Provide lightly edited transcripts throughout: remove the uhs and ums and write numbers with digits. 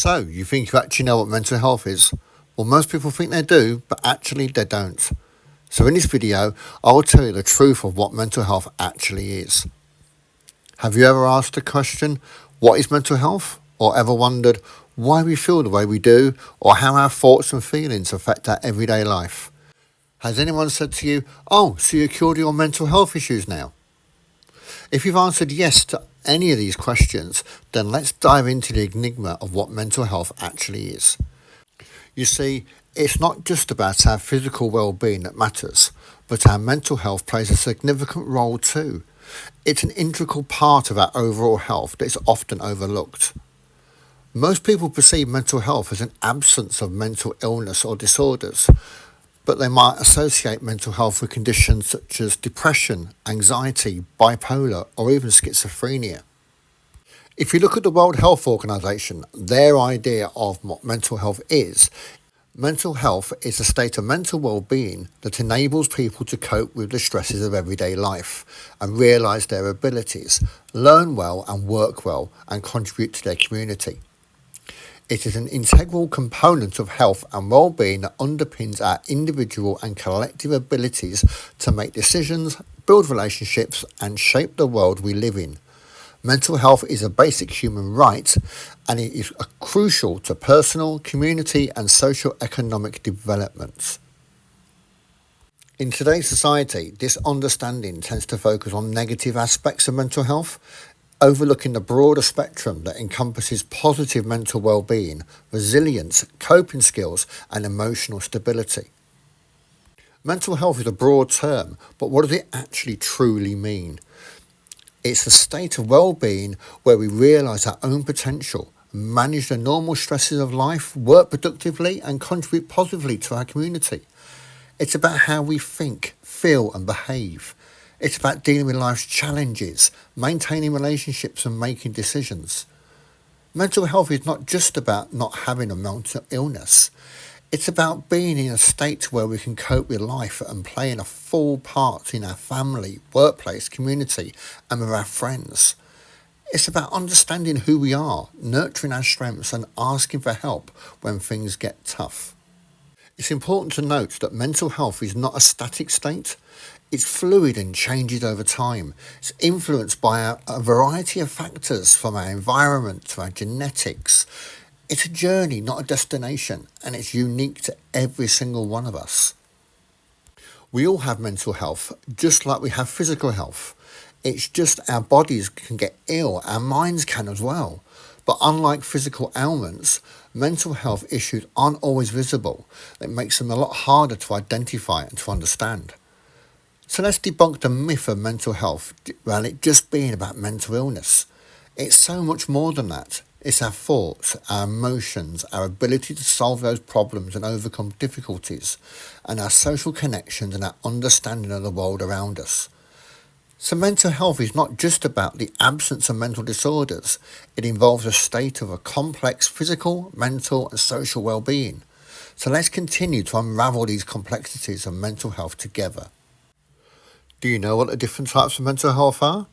So, you think you actually know what mental health is? Well, most people think they do, but actually they don't. So in this video, I will tell you the truth of what mental health actually is. Have you ever asked the question, what is mental health? Or ever wondered why we feel the way we do, or how our thoughts and feelings affect our everyday life? Has anyone said to you, oh, so you cured your mental health issues now? If you've answered yes to any of these questions, then let's dive into the enigma of what mental health actually is. You see, it's not just about our physical well-being that matters, but our mental health plays a significant role too. It's an integral part of our overall health that is often overlooked. Most people perceive mental health as an absence of mental illness or disorders, but they might associate mental health with conditions such as depression, anxiety, bipolar, or even schizophrenia. If you look at the World Health Organization, their idea of what mental health is a state of mental well-being that enables people to cope with the stresses of everyday life and realise their abilities, learn well and work well, and contribute to their community. It is an integral component of health and well-being that underpins our individual and collective abilities to make decisions, build relationships, and shape the world we live in. Mental health is a basic human right, and it is crucial to personal, community, and socio-economic developments. In today's society, this understanding tends to focus on negative aspects of mental health, overlooking the broader spectrum that encompasses positive mental well-being, resilience, coping skills, and emotional stability. Mental health is a broad term, but what does it actually truly mean? It's a state of well-being where we realise our own potential, manage the normal stresses of life, work productively, and contribute positively to our community. It's about how we think, feel, and behave. It's about dealing with life's challenges, maintaining relationships, and making decisions. Mental health is not just about not having a mental illness. It's about being in a state where we can cope with life and playing a full part in our family, workplace, community, and with our friends. It's about understanding who we are, nurturing our strengths, and asking for help when things get tough. It's important to note that mental health is not a static state. It's fluid and changes over time. It's influenced by a variety of factors, from our environment to our genetics. It's a journey, not a destination, and it's unique to every single one of us. We all have mental health, just like we have physical health. It's just our bodies can get ill, our minds can as well. But unlike physical ailments, mental health issues aren't always visible. It makes them a lot harder to identify and to understand. So let's debunk the myth of mental health around it just being about mental illness. It's so much more than that. It's our thoughts, our emotions, our ability to solve those problems and overcome difficulties, and our social connections and our understanding of the world around us. So mental health is not just about the absence of mental disorders. It involves a state of a complex physical, mental, and social well-being. So let's continue to unravel these complexities of mental health together. Do you know what the different types of mental health are?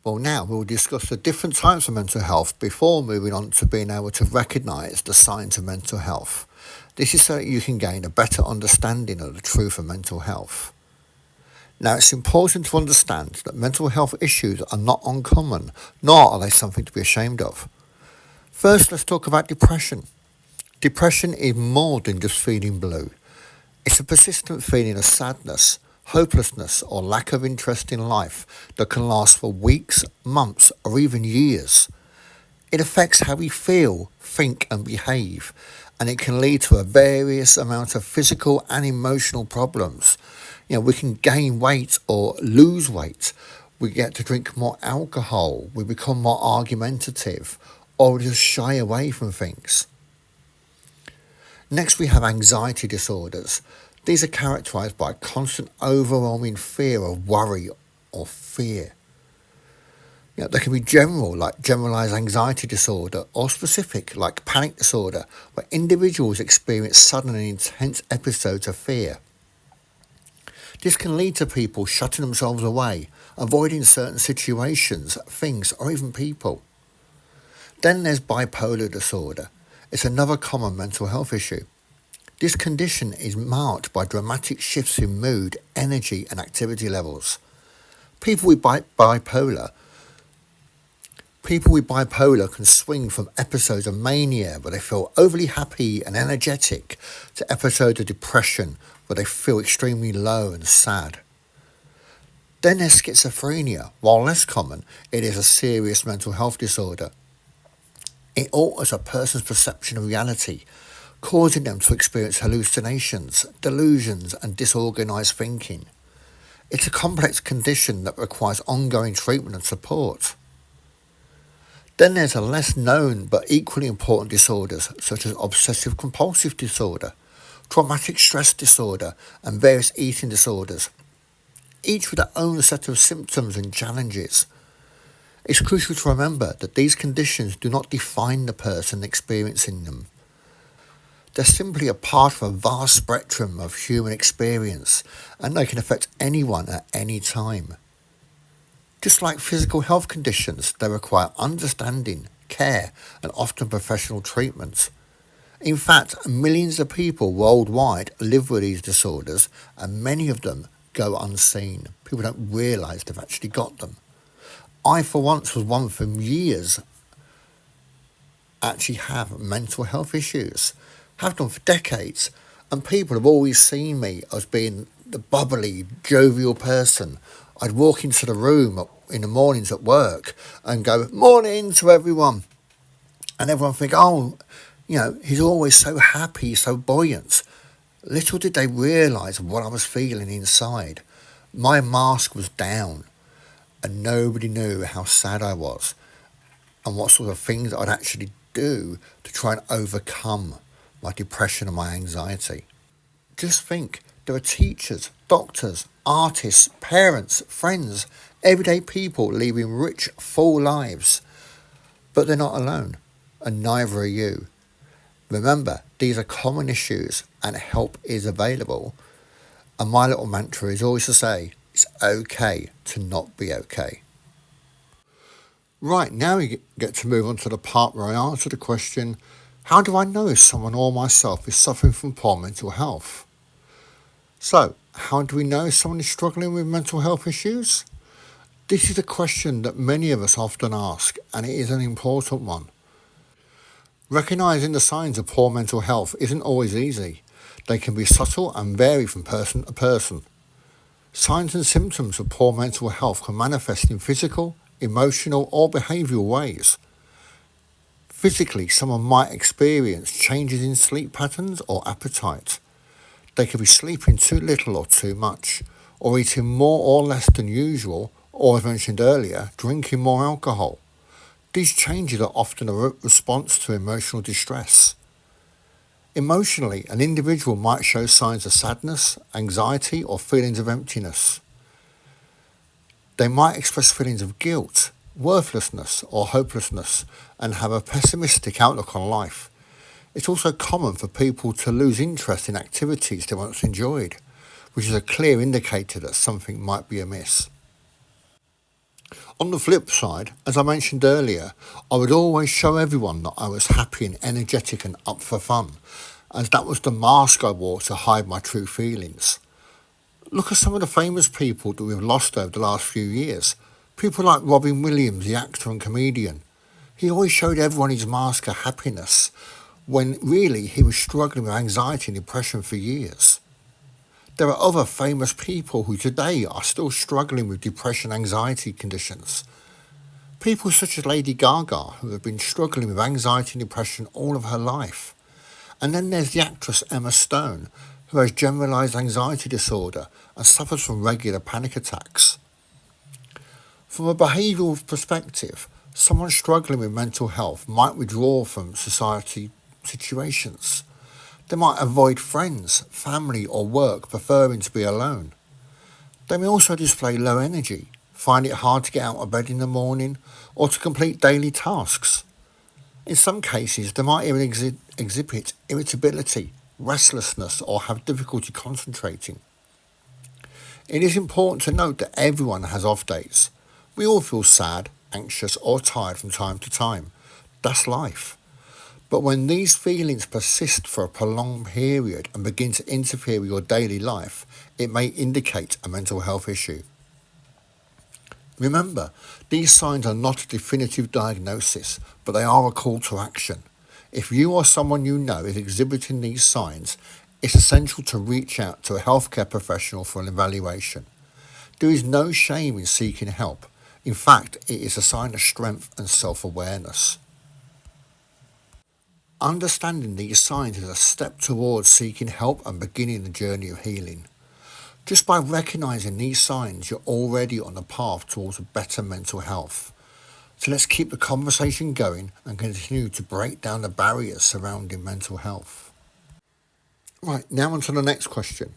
Well, now we'll discuss the different types of mental health before moving on to being able to recognise the signs of mental health. This is so that you can gain a better understanding of the truth of mental health. Now, it's important to understand that mental health issues are not uncommon, nor are they something to be ashamed of. First, let's talk about depression. Depression is more than just feeling blue. It's a persistent feeling of sadness, hopelessness, or lack of interest in life that can last for weeks, months, or even years. It affects how we feel, think, and behave, and it can lead to a various amount of physical and emotional problems. We can gain weight or lose weight. We get to drink more alcohol. We become more argumentative, or just shy away from things. Next, we have anxiety disorders. These are characterised by constant overwhelming fear of worry or fear. They can be general, like generalised anxiety disorder, or specific, like panic disorder, where individuals experience sudden and intense episodes of fear. This can lead to people shutting themselves away, avoiding certain situations, things, or even people. Then there's bipolar disorder. It's another common mental health issue. This condition is marked by dramatic shifts in mood, energy and activity levels. People with bipolar can swing from episodes of mania where they feel overly happy and energetic to episodes of depression where they feel extremely low and sad. Then there's schizophrenia. While less common, it is a serious mental health disorder. It alters a person's perception of reality, causing them to experience hallucinations, delusions and disorganized thinking. It's a complex condition that requires ongoing treatment and support. Then there's a less known but equally important disorders such as obsessive compulsive disorder, traumatic stress disorder and various eating disorders, each with their own set of symptoms and challenges. It's crucial to remember that these conditions do not define the person experiencing them. They're simply a part of a vast spectrum of human experience, and they can affect anyone at any time. Just like physical health conditions, they require understanding, care, and often professional treatment. In fact, millions of people worldwide live with these disorders, and many of them go unseen. People don't realise they've actually got them. I, for once, was one for years, actually have mental health issues. Have done for decades, and people have always seen me as being the bubbly, jovial person. I'd walk into the room in the mornings at work and go, "Morning" to everyone. And everyone think, "Oh, he's always so happy, so buoyant." Little did they realise what I was feeling inside. My mask was down, and nobody knew how sad I was and what sort of things I'd actually do to try and overcome my depression and my anxiety. Just think, there are teachers, doctors, artists, parents, friends, everyday people leading rich, full lives. But they're not alone, and neither are you. Remember, these are common issues and help is available. And my little mantra is always to say, it's okay to not be okay. Right, now we get to move on to the part where I answer the question, how do I know if someone or myself is suffering from poor mental health? So, how do we know if someone is struggling with mental health issues? This is a question that many of us often ask, and it is an important one. Recognising the signs of poor mental health isn't always easy. They can be subtle and vary from person to person. Signs and symptoms of poor mental health can manifest in physical, emotional or behavioural ways. Physically, someone might experience changes in sleep patterns or appetite. They could be sleeping too little or too much, or eating more or less than usual, or as mentioned earlier, drinking more alcohol. These changes are often a response to emotional distress. Emotionally, an individual might show signs of sadness, anxiety, or feelings of emptiness. They might express feelings of guilt, worthlessness, or hopelessness, and have a pessimistic outlook on life. It's also common for people to lose interest in activities they once enjoyed, which is a clear indicator that something might be amiss. On the flip side, as I mentioned earlier, I would always show everyone that I was happy and energetic and up for fun, as that was the mask I wore to hide my true feelings. Look at some of the famous people that we've lost over the last few years. People like Robin Williams, the actor and comedian. He always showed everyone his mask of happiness, when really he was struggling with anxiety and depression for years. There are other famous people who today are still struggling with depression and anxiety conditions. People such as Lady Gaga, who have been struggling with anxiety and depression all of her life. And then there's the actress Emma Stone, who has generalised anxiety disorder and suffers from regular panic attacks. From a behavioural perspective, someone struggling with mental health might withdraw from society situations. They might avoid friends, family or work, preferring to be alone. They may also display low energy, find it hard to get out of bed in the morning or to complete daily tasks. In some cases, they might even exhibit irritability, restlessness or have difficulty concentrating. It is important to note that everyone has off days. We all feel sad, anxious or tired from time to time. That's life. But when these feelings persist for a prolonged period and begin to interfere with your daily life, it may indicate a mental health issue. Remember, these signs are not a definitive diagnosis, but they are a call to action. If you or someone you know is exhibiting these signs, it's essential to reach out to a healthcare professional for an evaluation. There is no shame in seeking help. In fact, it is a sign of strength and self-awareness. Understanding these signs is a step towards seeking help and beginning the journey of healing. Just by recognizing these signs, you're already on a path towards a better mental health. So let's keep the conversation going and continue to break down the barriers surrounding mental health. Right, now on to the next question.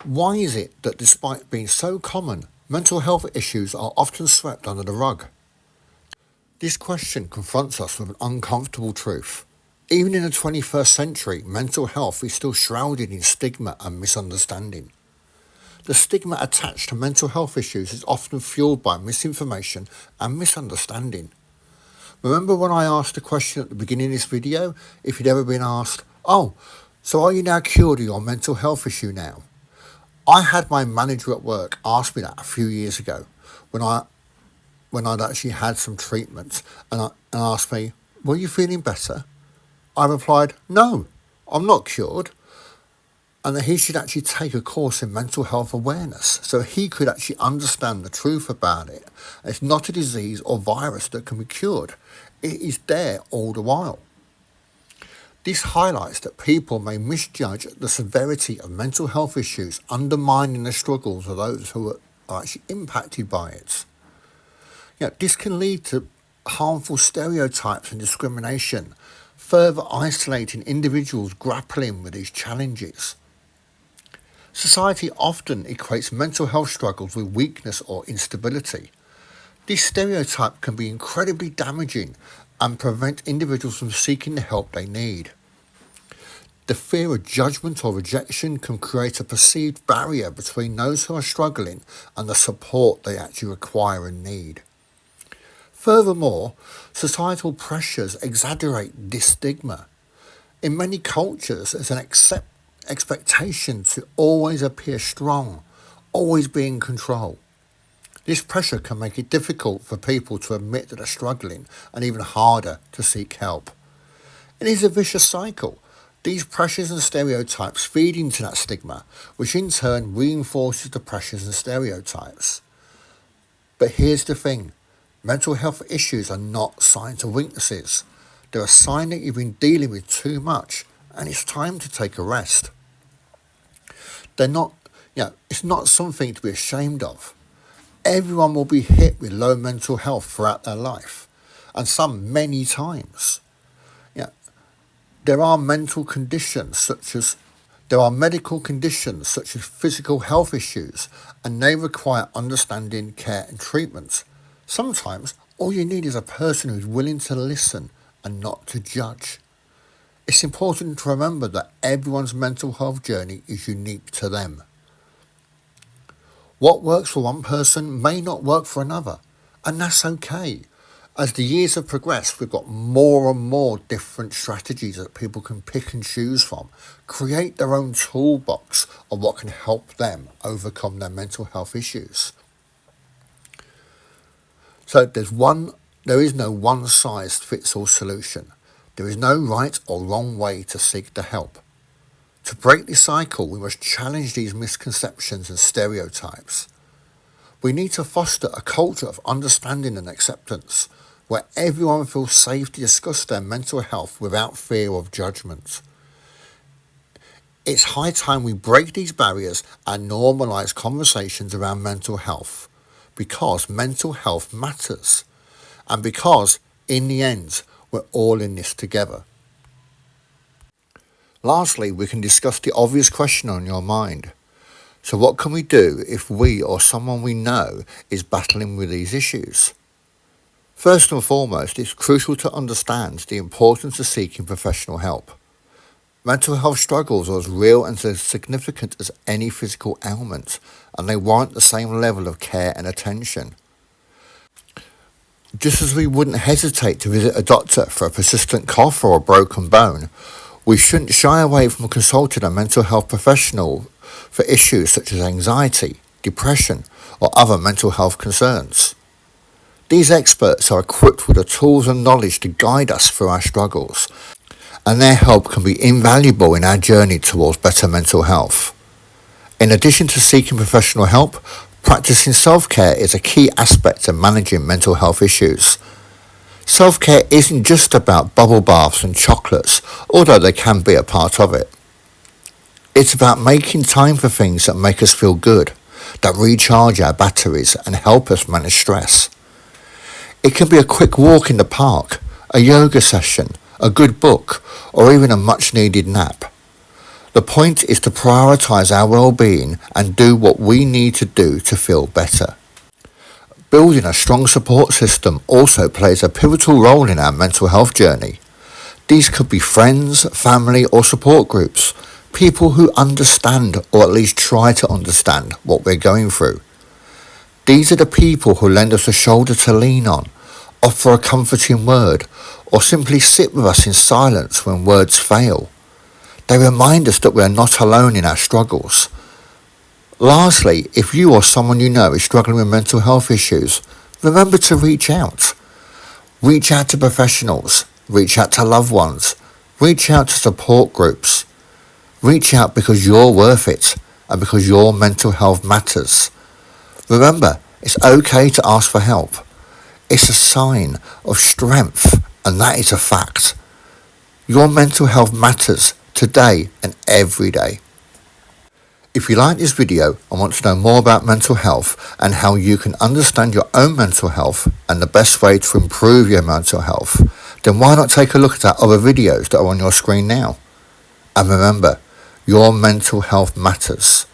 Why is it that despite being so common, mental health issues are often swept under the rug? This question confronts us with an uncomfortable truth. Even in the 21st century, mental health is still shrouded in stigma and misunderstanding. The stigma attached to mental health issues is often fueled by misinformation and misunderstanding. Remember when I asked the question at the beginning of this video, if you'd ever been asked, "Oh, so are you now cured of your mental health issue now?" I had my manager at work ask me that a few years ago when I'd actually had some treatment and asked me, "Were you feeling better?" I replied, "No, I'm not cured," and that he should actually take a course in mental health awareness so he could actually understand the truth about it. It's not a disease or virus that can be cured. It is there all the while. This highlights that people may misjudge the severity of mental health issues, undermining the struggles of those who are actually impacted by it. This can lead to harmful stereotypes and discrimination, further isolating individuals grappling with these challenges. Society often equates mental health struggles with weakness or instability. This stereotype can be incredibly damaging and prevent individuals from seeking the help they need. The fear of judgment or rejection can create a perceived barrier between those who are struggling and the support they actually require and need. Furthermore, societal pressures exaggerate this stigma. In many cultures, there's an expectation to always appear strong, always be in control. This pressure can make it difficult for people to admit that they're struggling and even harder to seek help. It is a vicious cycle. These pressures and stereotypes feed into that stigma, which in turn reinforces the pressures and stereotypes. But here's the thing. Mental health issues are not signs of weaknesses. They're a sign that you've been dealing with too much and it's time to take a rest. It's not something to be ashamed of. Everyone will be hit with low mental health throughout their life, and some many times. There are medical conditions such as physical health issues, and they require understanding, care and treatment. Sometimes all you need is a person who's willing to listen and not to judge. It's important to remember that everyone's mental health journey is unique to them. What works for one person may not work for another, and that's okay. As the years have progressed, we've got more and more different strategies that people can pick and choose from, create their own toolbox of what can help them overcome their mental health issues. So there is no one-size-fits-all solution. There is no right or wrong way to seek the help. To break this cycle, we must challenge these misconceptions and stereotypes. We need to foster a culture of understanding and acceptance, where everyone feels safe to discuss their mental health without fear of judgment. It's high time we break these barriers and normalise conversations around mental health, because mental health matters, and because, in the end, we're all in this together. Lastly, we can discuss the obvious question on your mind. So what can we do if we or someone we know is battling with these issues? First and foremost, it's crucial to understand the importance of seeking professional help. Mental health struggles are as real and as significant as any physical ailment, and they warrant the same level of care and attention. Just as we wouldn't hesitate to visit a doctor for a persistent cough or a broken bone, we shouldn't shy away from consulting a mental health professional for issues such as anxiety, depression, or other mental health concerns. These experts are equipped with the tools and knowledge to guide us through our struggles, and their help can be invaluable in our journey towards better mental health. In addition to seeking professional help, practicing self-care is a key aspect of managing mental health issues. Self-care isn't just about bubble baths and chocolates, although they can be a part of it. It's about making time for things that make us feel good, that recharge our batteries and help us manage stress. It can be a quick walk in the park, a yoga session, a good book, or even a much-needed nap. The point is to prioritise our well-being and do what we need to do to feel better. Building a strong support system also plays a pivotal role in our mental health journey. These could be friends, family, or support groups, people who understand or at least try to understand what we're going through. These are the people who lend us a shoulder to lean on, offer a comforting word, or simply sit with us in silence when words fail. They remind us that we are not alone in our struggles. Lastly, if you or someone you know is struggling with mental health issues, remember to reach out. Reach out to professionals, reach out to loved ones, reach out to support groups. Reach out because you're worth it and because your mental health matters. Remember, it's okay to ask for help. It's a sign of strength, and that is a fact. Your mental health matters today and every day. If you like this video and want to know more about mental health and how you can understand your own mental health and the best way to improve your mental health, then why not take a look at our other videos that are on your screen now? And remember, your mental health matters.